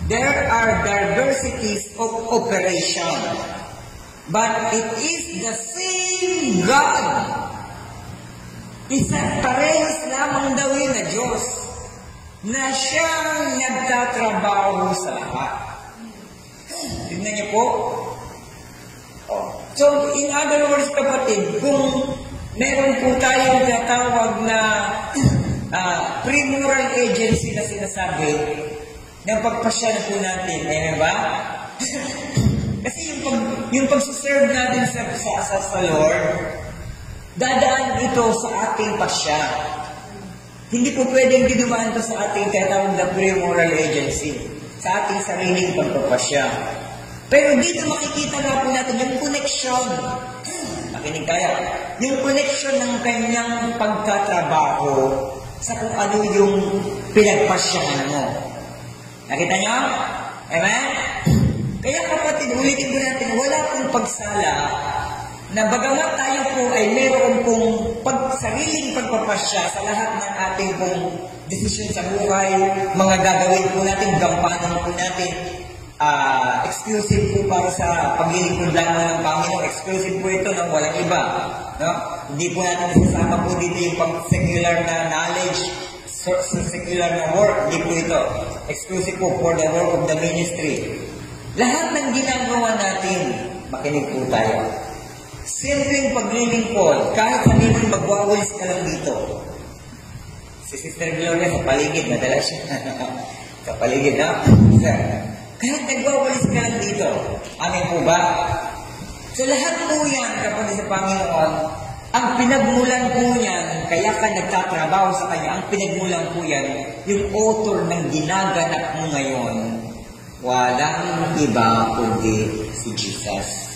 there are diversities of operation, but it is the same God. Parehas lamang daw yun na Diyos na siyang nagtatrabaho sa lahat. Tignan niyo po. So, in other words, kapatid, kung meron po tayong tinatawag na pre-moral agency na sinasabi, ng pagpasya na po natin, ba? Kasi yung pagsiserve natin sa Lord, dadaan ito sa ating pasya. Hindi po pwedeng dinumaan ito sa ating tinatawag na pre-moral agency, sa ating sariling pagpapasya. Pero dito makikita na po natin yung connection. Makinig kayo. Yung connection ng kanyang pagtatrabaho sa kung ano yung pinagpasyahan mo. Nakita niyo? Amen? Kaya kapatid, ulitin ko natin, wala pong pagsala na bagamat tayo po ay meron pong sariling pagpapasya sa lahat ng ating pong desisyon sa buhay, mga gagawin po natin, gampanan po natin, exclusive po para sa paglilingkod lamang ng Panginoon. Exclusive po ito ng walang iba. No? Hindi po natin nasasama po dito yung pag-secular na knowledge, secular na work. Hindi po ito. Exclusive po for the work of the ministry. Lahat ng ginagawa natin, makinig po tayo. Simpleng paglilingkod, kahit sabihin magwawalis ka lang dito. Si Sister Gloria sa paligid, madalas siya. Sa paligid, ha? Kahit nagwawalis ka lang dito. Amin po ba? So lahat po yan, kapatid sa Panginoon, ang pinagmulan po niyan, kaya ka nagtatrabaho sa Kanya, ang pinagmulan po yan, yung author ng ginaganap mo ngayon, walang iba kundi si Jesus.